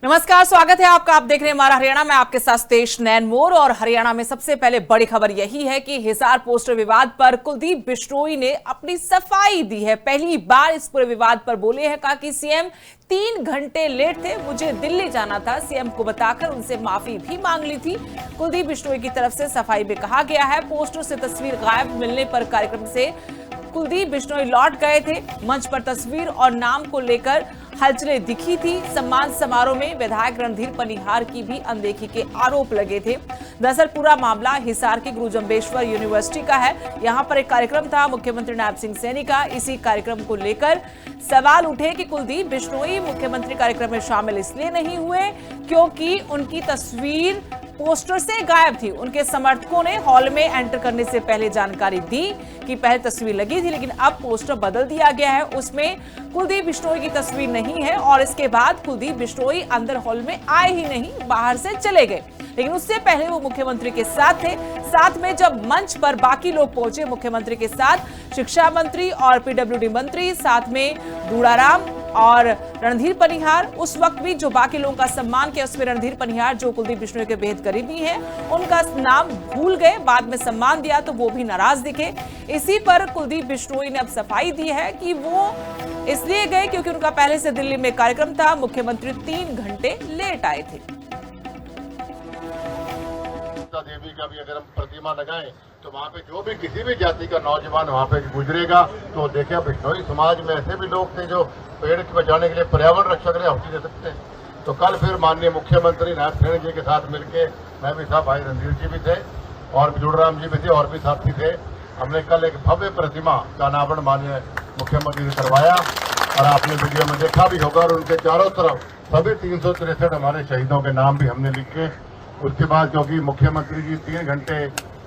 नमस्कार, स्वागत है आपका। आप देख रहे हैं हमारा हरियाणा में, आपके साथ तेज नैन मोर। और हरियाणा में सबसे पहले बड़ी खबर यही है कि हिसार पोस्टर विवाद पर कुलदीप बिश्नोई ने अपनी सफाई दी है। पहली बार इस पूरे विवाद पर बोले हैं, कहा कि सीएम 3 घंटे लेट थे, मुझे दिल्ली जाना था, सीएम को बताकर उनसे माफी भी मांग ली थी। कुलदीप बिश्नोई की तरफ से सफाई में कहा गया है, पोस्टर से तस्वीर गायब मिलने पर कार्यक्रम से कुलदीप बिश्नोई लौट गए थे। मंच पर तस्वीर और नाम को लेकर हलचलें दिखी थी। सम्मान समारोह में विधायक रणधीर पनिहार की भी अनदेखी के आरोप लगे थे। दरअसल पूरा मामला हिसार के गुरु जम्बेश्वर यूनिवर्सिटी का है। यहां पर एक कार्यक्रम था मुख्यमंत्री नायब सिंह सैनी का। इसी कार्यक्रम को लेकर सवाल उठे कि कुलदीप बिश्नोई मुख्यमंत्री कार्यक्रम में शामिल इसलिए नहीं हुए क्योंकि उनकी तस्वीर पोस्टर से गायब थी। उनके समर्थकों ने हॉल में एंटर करने से पहले जानकारी दी कि पहले तस्वीर लगी थी, लेकिन अब पोस्टर बदल दिया गया है, उसमें कुलदीप बिश्नोई की तस्वीर नहीं है। और इसके बाद कुलदीप बिश्नोई अंदर हॉल में आए ही नहीं, बाहर से चले गए। लेकिन उससे पहले वो मुख्यमंत्री के साथ थे। साथ में जब मंच पर बाकी लोग पहुंचे मुख्यमंत्री के साथ, शिक्षा मंत्री और पीडब्ल्यूडी मंत्री, साथ में दूड़ाराम और रणधीर पनिहार, उस वक्त भी जो बाकी लोगों का सम्मान किया उसमें रणधीर पनिहार जो कुलदीप बिश्नोई के बेहद करीबी हैं, उनका नाम भूल गए। बाद में सम्मान दिया तो वो भी नाराज दिखे। इसी पर कुलदीप बिश्नोई ने अब सफाई दी है कि वो इसलिए गए क्योंकि उनका पहले से दिल्ली में कार्यक्रम था, मुख्यमंत्री 3 घंटे लेट आए थे। देवी का भी अगर हम प्रतिमा लगाएं तो वहाँ पे जो भी किसी भी जाति का नौजवान वहाँ पे गुजरेगा तो देखिए, बिश्नोई समाज में ऐसे भी लोग थे जो पेड़ को बचाने के लिए, पर्यावरण रक्षा के लिए आहुति दे सकते हैं। तो कल फिर माननीय मुख्यमंत्री नायब सिंह जी के साथ मिलके, मैं भी था, भाई रणधीर जी भी थे और जुड़राम जी भी थे और भी साथी थे। हमने कल एक भव्य प्रतिमा का अनावरण माननीय मुख्यमंत्री ने करवाया और आपने वीडियो में देखा भी होगा। और उनके चारों तरफ सभी 363 हमारे शहीदों के नाम भी हमने लिखे। उसके बाद क्योंकि मुख्यमंत्री जी 3 घंटे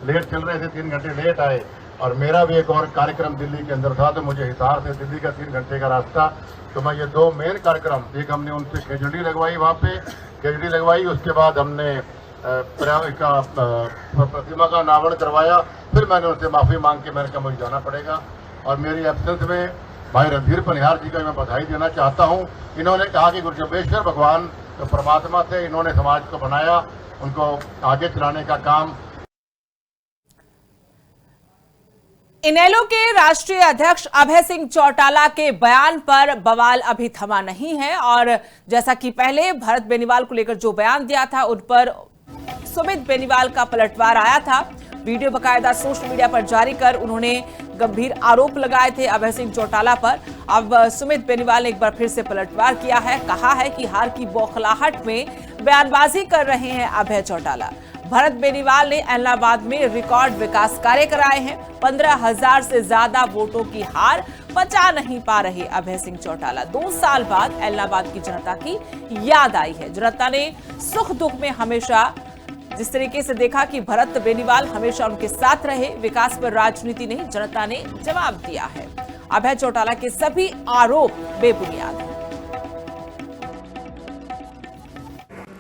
लेट चल रहे थे, 3 घंटे लेट आए और मेरा भी एक और कार्यक्रम दिल्ली के अंदर था, तो मुझे हिसार से दिल्ली का 3 घंटे का रास्ता, तो मैं ये 2 मेन कार्यक्रम, एक हमने उनसे केजड़ी लगवाई, वहाँ पे केजड़ी लगवाई, उसके बाद हमने प्रतिमा का अनावरण करवाया। फिर मैंने उनसे माफी मांग के मैंने कहा मुझे जाना पड़ेगा। और मेरी एब्सेंस में भाई रणधीर पनिहार जी का मैं बधाई देना चाहता हूँ। इन्होंने कहा कि गुरु जम्बेश्वर भगवान तो परमात्मा थे, इन्होंने समाज को बनाया, उनको आगे चलाने का काम। इनेलो के राष्ट्रीय अध्यक्ष अभय सिंह चौटाला के बयान पर बवाल अभी थमा नहीं है। और जैसा कि पहले भरत बेनीवाल को लेकर जो बयान दिया था, उन पर सुमित बेनीवाल का पलटवार आया था। वीडियो बकायदा सोशल मीडिया पर जारी कर उन्होंने गंभीर आरोप लगाए थे अभय सिंह चौटाला पर। अब सुमित बेनीवाल ने एक बार फिर से पलटवार किया है, कहा है कि हार की बौखलाहट में बयानबाजी कर रहे हैं अभय चौटाला। भरत बेनीवाल ने एलनाबाद में रिकॉर्ड विकास कार्य कराए हैं। 15,000 से ज्यादा वोटों की हार बचा नहीं पा रहे अभय सिंह चौटाला। 2 साल बाद एलनाबाद की जनता की याद आई है। जनता ने सुख दुख में हमेशा जिस तरीके से देखा कि भरत बेनीवाल हमेशा उनके साथ रहे, विकास पर राजनीति नहीं, जनता ने जवाब दिया है। अभय चौटाला के सभी आरोप बेबुनियाद हैं।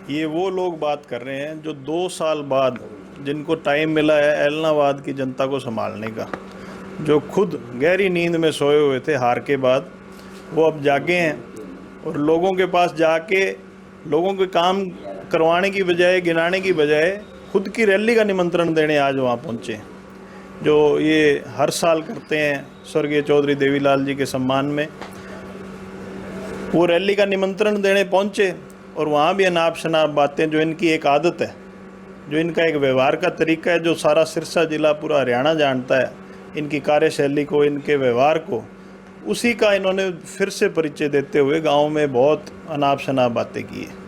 ये वो लोग बात कर रहे हैं जो 2 साल बाद जिनको टाइम मिला है एलनाबाद की जनता को संभालने का, जो खुद गहरी नींद में सोए हुए थे हार के बाद, वो अब जागे हैं और लोगों के पास जाके लोगों के काम करवाने की बजाय, गिनाने की बजाय खुद की रैली का निमंत्रण देने आज वहाँ पहुँचे, जो ये हर साल करते हैं स्वर्गीय चौधरी देवीलाल जी के सम्मान में। वो रैली का निमंत्रण देने पहुँचे और वहाँ भी अनाप शनाप बातें, जो इनकी एक आदत है, जो इनका एक व्यवहार का तरीका है, जो सारा सिरसा जिला पूरा हरियाणा जानता है इनकी कार्यशैली को, इनके व्यवहार को, उसी का इन्होंने फिर से परिचय देते हुए गांव में बहुत अनाप शनाप बातें की है।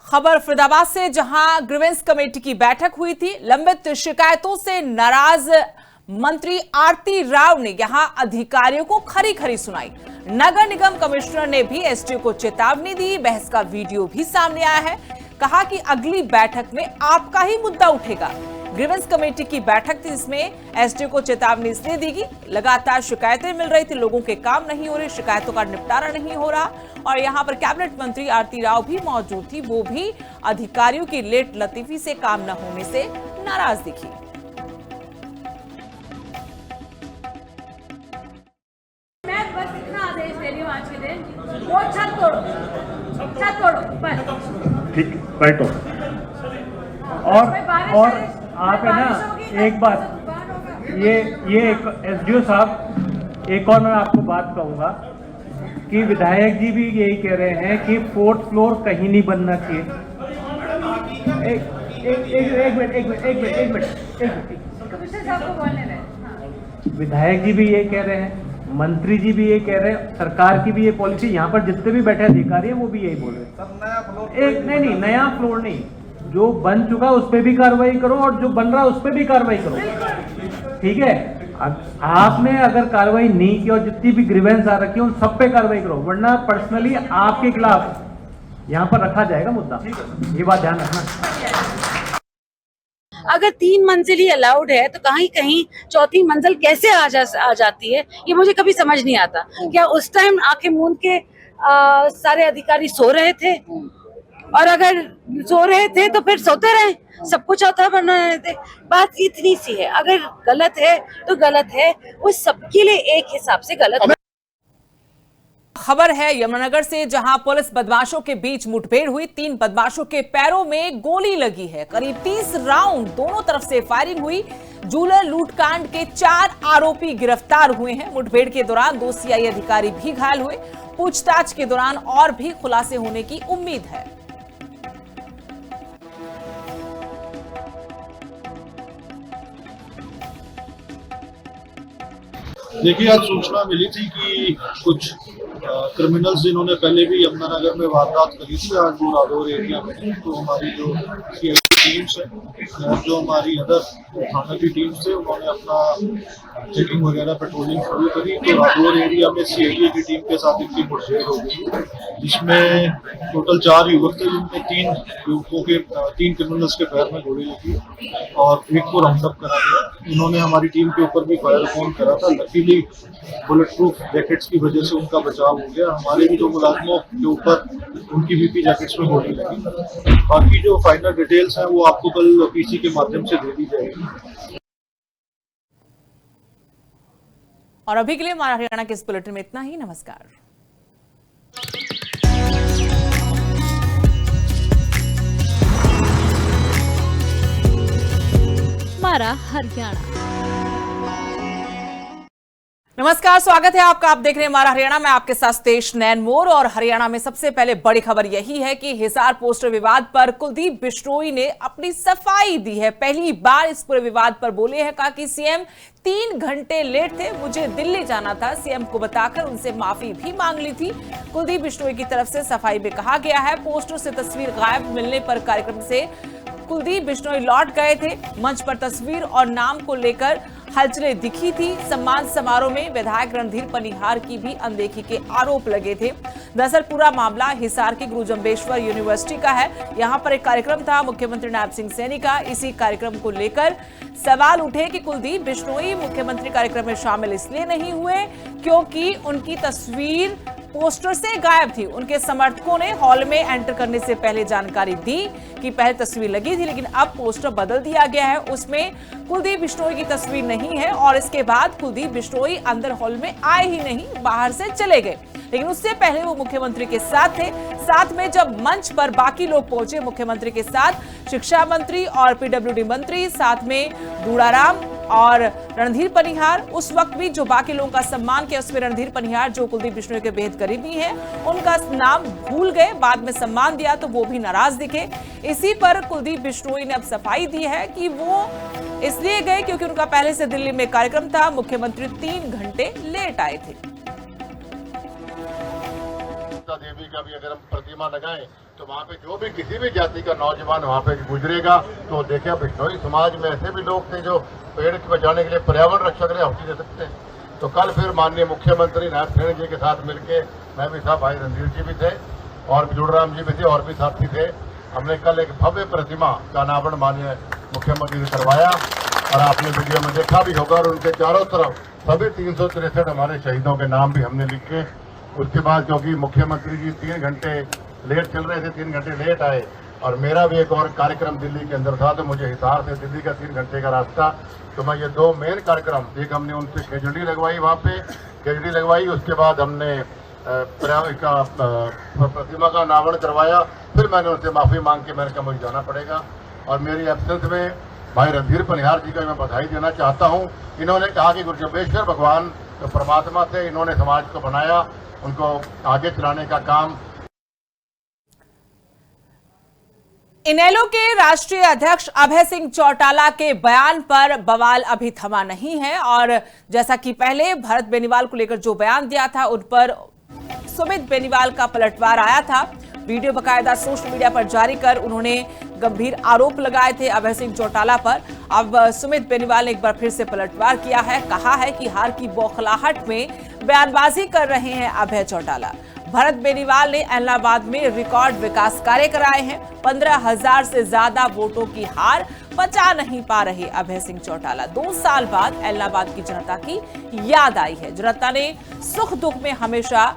खबर फरीदाबाद से, जहां ग्रीवेंस कमेटी की बैठक हुई थी। लंबित शिकायतों से नाराज मंत्री आरती राव ने यहां अधिकारियों को खरी खरी सुनाई। नगर निगम कमिश्नर ने भी एसडीओ को चेतावनी दी। बहस का वीडियो भी सामने आया है। कहा कि अगली बैठक में आपका ही मुद्दा उठेगा। ग्रीवेंस कमेटी की बैठक थी, जिसमें एसडीओ को चेतावनी इसलिए दी गई, लगातार शिकायतें मिल रही थी, लोगों के काम नहीं हो रहे, शिकायतों का निपटारा नहीं हो रहा। और यहां पर कैबिनेट मंत्री आरती राव भी मौजूद थी। वो भी अधिकारियों की लेट लतीफी से काम न होने से नाराज दिखी। मैं बस इतना आदेश दे रही हूँ आज के दिन वो छत तोड़ो बस। ठीक बैठो। और आप है ना, एक बात, ये एसडीओ साहब, एक और मैं आपको बात कहूँगा कि विधायक जी भी यही कह रहे हैं कि 4th फ्लोर कहीं नहीं बनना चाहिए। एक मिनट। कमिश्नर साहब को बोलने दें। विधायक जी भी ये कह रहे हैं, मंत्री जी भी ये कह रहे हैं, सरकार की भी ये पॉलिसी, यहाँ पर जितने भी बैठे अधिकारी हैं वो भी यही बोल रहे हैं। नहीं, नया फ्लोर नहीं, जो बन चुका उस पर भी कार्रवाई करो और जो बन रहा है उस पर भी कार्रवाई करो, ठीक है। आपने अगर कार्रवाई नहीं की और जितनी भी ग्रीवेंस आ रखी है उन सब पे कार्रवाई करो, वरना पर्सनली आपके खिलाफ यहाँ पर रखा जाएगा मुद्दा, ये बात ध्यान रखना। अगर 3 मंजिल ही अलाउड है तो कहीं कहीं 4थी मंजिल कैसे आ जाती है, ये मुझे कभी समझ नहीं आता। क्या उस टाइम आंखें मूंद के सारे अधिकारी सो रहे थे? और अगर सो रहे थे तो फिर सोते रहे, सबको चौथा बना रहे थे। बात इतनी सी है, अगर गलत है तो गलत है, वो सबके लिए एक हिसाब से गलत है। खबर है यमुनानगर से, जहां पुलिस बदमाशों के बीच मुठभेड़ हुई। 3 बदमाशों के पैरों में गोली लगी है। करीब 30 राउंड दोनों तरफ से फायरिंग हुई। जूलर लूटकांड के 4 आरोपी गिरफ्तार हुए हैं। मुठभेड़ के दौरान 2 सीआई अधिकारी भी घायल हुए। पूछताछ के दौरान और भी खुलासे होने की उम्मीद है। देखिए, आज सूचना मिली थी कि कुछ क्रिमिनल्स जिन्होंने पहले भी यमुनानगर में वारदात करी थी, आज वो रादौर एरिया में, तो हमारी जो टीम्स है, जो हमारी अदर थाना की टीम्स थे, उन्होंने अपना चेकिंग वगैरह पेट्रोलिंग शुरू करी। तो रादौर एरिया में सीआईडी की टीम के साथ इनकी मुठभेड़ हो गई, जिसमें टोटल 4 युवक थे, जिनमें 3 युवकों के 3 क्रिमिनल्स के पैर में गोली लगी और एक को राउंड अप करा गया। इन्होंने हमारी टीम के ऊपर भी फायर ऑन करा था। लकीली बुलेट प्रूफ जैकेट्स की वजह से उनका बचाव हो गया। हमारे भी 2 मुलाजिमों के ऊपर उनकी बीपी जैकेट्स में गोली लगी। बाकी जो फाइनल डिटेल्स हैं वो आपको कल पीसी के माध्यम से दे दी जाएगी। और अभी के लिए हमारा हरियाणा के इस बुलेटिन में इतना ही। नमस्कार। हमारा हरियाणा। नमस्कार, स्वागत है आपका। आप देख रहे हैं हमारा हरियाणा। मैं आपके साथ तेज नैन मोर। और हरियाणा में सबसे पहले बड़ी खबर यही है कि हिसार पोस्टर विवाद पर कुलदीप बिश्नोई ने अपनी सफाई दी है। पहली बार इस पूरे विवाद पर बोले हैं, कहा कि सीएम 3 घंटे लेट थे, मुझे दिल्ली जाना था। सीएम को बताकर उनसे माफी भी मांग ली थी। कुलदीप बिश्नोई की तरफ से सफाई में कहा गया है, पोस्टर से तस्वीर गायब मिलने पर कार्यक्रम से कुलदीप बिश्नोई लौट गए थे। मंच पर तस्वीर और नाम को लेकर हलचलें दिखी थी। सम्मान समारोह में विधायक रणधीर पनिहार की भी अनदेखी के आरोप लगे थे। दरअसल पूरा मामला हिसार की गुरु जम्बेश्वर यूनिवर्सिटी का है। यहां पर एक कार्यक्रम था मुख्यमंत्री नायब सिंह सैनी का। इसी कार्यक्रम को लेकर सवाल उठे कि कुलदीप बिश्नोई मुख्यमंत्री कार्यक्रम में शामिल इसलिए नहीं हुए क्योंकि उनकी तस्वीर पोस्टर से गायब थी। उनके समर्थकों ने हॉल में एंटर करने से पहले जानकारी दी कि पहले तस्वीर लगी थी, लेकिन अब पोस्टर बदल दिया गया है। उसमें कुलदीप बिश्नोई की तस्वीर नहीं है और इसके बाद कुलदीप बिश्नोई अंदर हॉल में आए ही नहीं, बाहर से चले गए। लेकिन उससे पहले वो मुख्यमंत्री के साथ थे। साथ में जब मंच पर बाकी लोग पहुंचे मुख्यमंत्री के साथ, शिक्षा मंत्री और पीडब्ल्यूडी मंत्री, साथ में दूड़ाराम और रणधीर पनिहार, उस वक्त भी जो बाकी लोगों का सम्मान किया उसमें रणधीर पनिहार जो कुलदीप बिश्नोई के बेहद करीबी हैं, उनका नाम भूल गए। बाद में सम्मान दिया तो वो भी नाराज दिखे। इसी पर कुलदीप बिश्नोई ने अब सफाई दी है कि वो इसलिए गए क्योंकि उनका पहले से दिल्ली में कार्यक्रम था। मुख्यमंत्री 3 घंटे लेट आए थे। देवी का भी अगर हम प्रतिमा लगाएं तो वहाँ पे जो भी किसी भी जाति का नौजवान वहाँ पे गुजरेगा तो देखिए, बिश्नोई समाज में ऐसे भी लोग थे जो पेड़ को बचाने के लिए, पर्यावरण रक्षा के लिए आहुति दे सकते हैं। तो कल फिर माननीय मुख्यमंत्री नायब सिंह जी के साथ मिलके, मैं भी था, भाई रणधीर जी भी थे और दूड़राम जी भी थे और भी साथी थे। हमने कल एक भव्य प्रतिमा का अनावरण माननीय मुख्यमंत्री ने करवाया और आपने वीडियो में देखा भी होगा। और उनके चारों तरफ सभी 363 हमारे शहीदों के नाम भी हमने लिखे। उसके बाद क्योंकि मुख्यमंत्री जी 3 घंटे लेट चल रहे थे, 3 घंटे लेट आए और मेरा भी एक और कार्यक्रम दिल्ली के अंदर था, तो मुझे हिसार से दिल्ली का 3 घंटे का रास्ता, तो मैं ये 2 मेन कार्यक्रम, एक हमने उनसे केजड़ी लगवाई, वहाँ पे केजड़ी लगवाई, उसके बाद हमने प्रतिमा का अनावरण करवाया। फिर मैंने उनसे माफ़ी मांग के मैंने कहा मुझे जाना पड़ेगा। और मेरी एब्सेंस में भाई रणधीर पनिहार जी का मैं बधाई देना चाहता हूँ। इन्होंने कहा कि गुरु जम्बेश्वर भगवान तो परमात्मा थे, इन्होंने समाज को बनाया, उनको आगे चलाने का काम। इनेलो के राष्ट्रीय अध्यक्ष अभय सिंह चौटाला के बयान पर बवाल अभी थमा नहीं है और जैसा कि पहले भरत बेनीवाल को लेकर जो बयान दिया था उन पर सुमित बेनीवाल का पलटवार आया था। वीडियो बकायदा सोशल मीडिया पर जारी कर उन्होंने गंभीर आरोप लगाए थे अभय सिंह चौटाला पर। अब सुमित बेनीवाल ने एक बार फिर से पलटवार किया है, कहा है कि हार की बौखलाहट में बयानबाजी कर रहे हैं अभय चौटाला। भरत बेनीवाल ने एलनाबाद में रिकॉर्ड विकास कार्य कराए हैं। 15,000 से ज्यादा वोटों की हार पचा नहीं पा रहे अभय सिंह चौटाला। 2 साल बाद एलनाबाद की जनता की याद आई है। जनता ने सुख दुख में हमेशा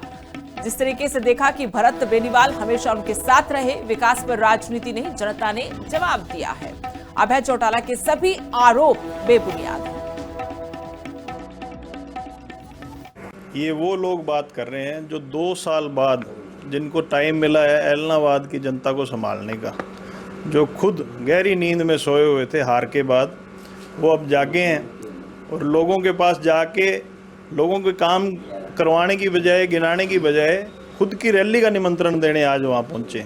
जिस तरीके से देखा कि भरत बेनीवाल हमेशा उनके साथ रहे, विकास पर राजनीति नहीं, जनता ने जवाब दिया है। अभय चौटाला के सभी आरोप बेबुनियाद हैं। ये वो लोग बात कर रहे हैं जो 2 साल बाद जिनको टाइम मिला है एलनाबाद की जनता को संभालने का, जो खुद गहरी नींद में सोए हुए थे हार के बाद, वो अब जागे हैं और लोगों के पास जाके लोगों के काम करवाने की बजाय, गिनाने की बजाय खुद की रैली का निमंत्रण देने आज वहाँ पहुँचे,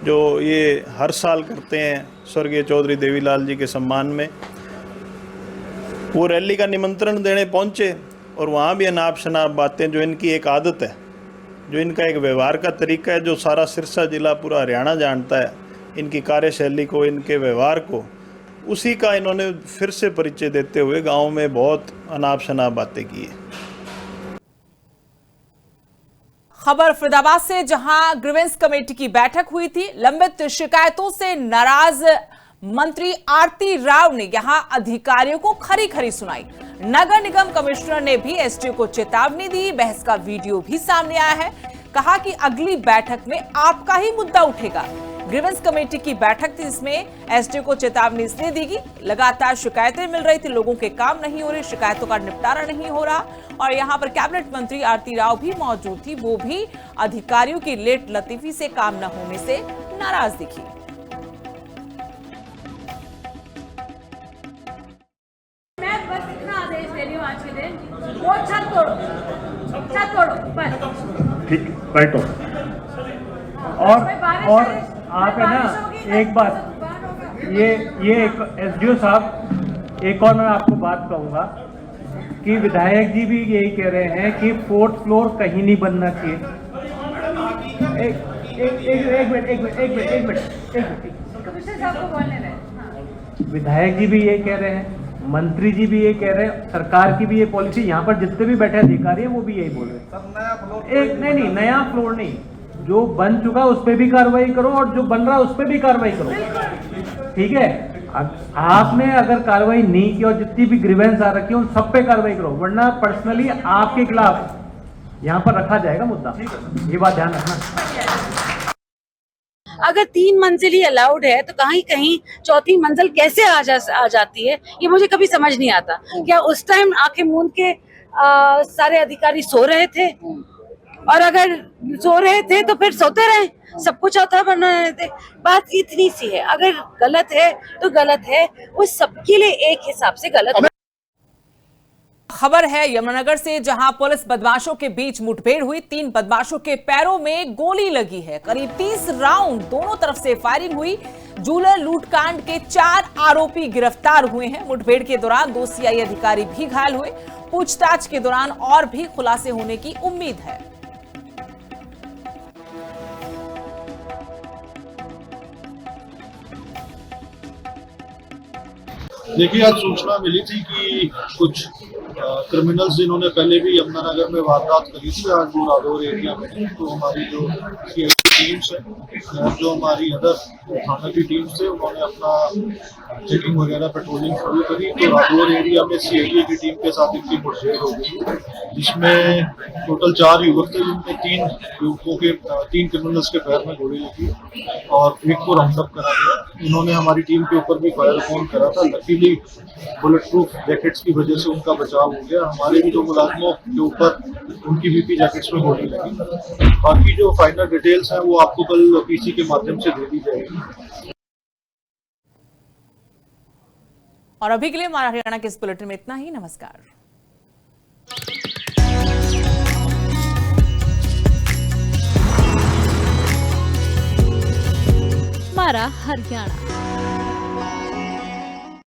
जो ये हर साल करते हैं स्वर्गीय चौधरी देवीलाल जी के सम्मान में। वो रैली का निमंत्रण देने पहुँचे और वहाँ भी अनाप शनाप बातें, जो इनकी एक आदत है, जो इनका एक व्यवहार का तरीका है, जो सारा सिरसा जिला पूरा हरियाणा जानता है इनकी कार्यशैली को, इनके व्यवहार को, उसी का इन्होंने फिर से परिचय देते हुए गाँव में बहुत अनाप शनाप बातें की है। खबर फरीदाबाद से, जहां ग्रीवेंस कमेटी की बैठक हुई थी। लंबित शिकायतों से नाराज मंत्री आरती राव ने यहां अधिकारियों को खरी खरी सुनाई। नगर निगम कमिश्नर ने भी एसडीओ को चेतावनी दी। बहस का वीडियो भी सामने आया है। कहा कि अगली बैठक में आपका ही मुद्दा उठेगा। ग्रीवेंस कमेटी की बैठक थी, इसमें एसडीओ को चेतावनी इसलिए दी गई, लगातार शिकायतें मिल रही थी, लोगों के काम नहीं हो रहे, शिकायतों का निपटारा नहीं हो रहा। और यहां पर कैबिनेट मंत्री आरती राव भी मौजूद थी। वो भी अधिकारियों की लेट लतीफी से काम न होने से नाराज दिखी। मैं बस इतना आदेश दे रही हूँ आज के दिन, वो छत तोड़ो बस। ठीक, बैठो। और आप है ना, एक बात, ये एसडीओ साहब, एक और मैं आपको बात कहूँगा कि विधायक जी भी यही कह रहे हैं कि 4th फ्लोर कहीं नहीं बनना चाहिए। एक मिनट, कमिश्नर साहब को बोलने दें। विधायक जी भी ये कह रहे हैं, मंत्री जी भी ये कह रहे हैं, सरकार की भी ये पॉलिसी, यहाँ पर जितने भी बैठे अधिकारी हैं वो भी यही बोल रहे हैं। नहीं, नया फ्लोर नहीं, जो बन चुका उस पर भी कार्रवाई करो और जो बन रहा उस पर भी कार्रवाई करो। ठीक है, आपने अगर कार्रवाई नहीं की और जितनी भी ग्रीवेंस आ रखी है उन सब पे कार्रवाई करो, वरना पर्सनली आपके खिलाफ यहाँ पर रखा जाएगा मुद्दा। ये बात ध्यान रखना। अगर 3 मंजिल ही अलाउड है तो कहीं कहीं 4थी मंजिल कैसे आ जाती है, ये मुझे कभी समझ नहीं आता। क्या उस टाइम आंखें मूंद के सारे अधिकारी सो रहे थे? और अगर सो रहे थे तो फिर सोते रहे, सबको चौथा बना रहे थे। बात इतनी सी है, अगर गलत है तो गलत है, वो सबके लिए एक हिसाब से गलत। खबर है यमुनानगर से, जहां पुलिस बदमाशों के बीच मुठभेड़ हुई। 3 बदमाशों के पैरों में गोली लगी है। करीब 30 राउंड दोनों तरफ से फायरिंग हुई। जूलर लूटकांड के 4 आरोपी गिरफ्तार हुए हैं। मुठभेड़ के दौरान 2 सीआई अधिकारी भी घायल हुए। पूछताछ के दौरान और भी खुलासे होने की उम्मीद है। देखिए, आज सूचना मिली थी कि कुछ क्रिमिनल्स जिन्होंने पहले भी यमुनानगर में वारदात करी थी, आज वो रादौर एरिया में, तो हमारी जो सीआईडी टीम्स है और जो हमारी अदर थाना की टीम्स थे, उन्होंने अपना चेकिंग वगैरह पेट्रोलिंग शुरू करी। तो रादौर एरिया में सीआईडी की टीम के साथ इनकी मुठभेड़ हो गई, जिसमें टोटल 4 युवक थे, जिनमें 3 युवकों के 3 क्रिमिनल्स के पैर में गोली लगी और एक को राउंड अप करा गया। इन्होंने हमारी टीम के ऊपर भी फायर ऑन करा था। लकीली बुलेट प्रूफ जैकेट्स की वजह से उनका बचाव हो गया। हमारे भी 2 मुलाजमों के ऊपर उनकी बीपी जैकेट्स में गोली लगी। बाकी जो फाइनल डिटेल्स हैं वो आपको कल पीसी के माध्यम से दे दी जाएगी। और अभी के लिए हमारा हरियाणा के इस बुलेटिन में इतना ही। नमस्कार। हमारा हरियाणा।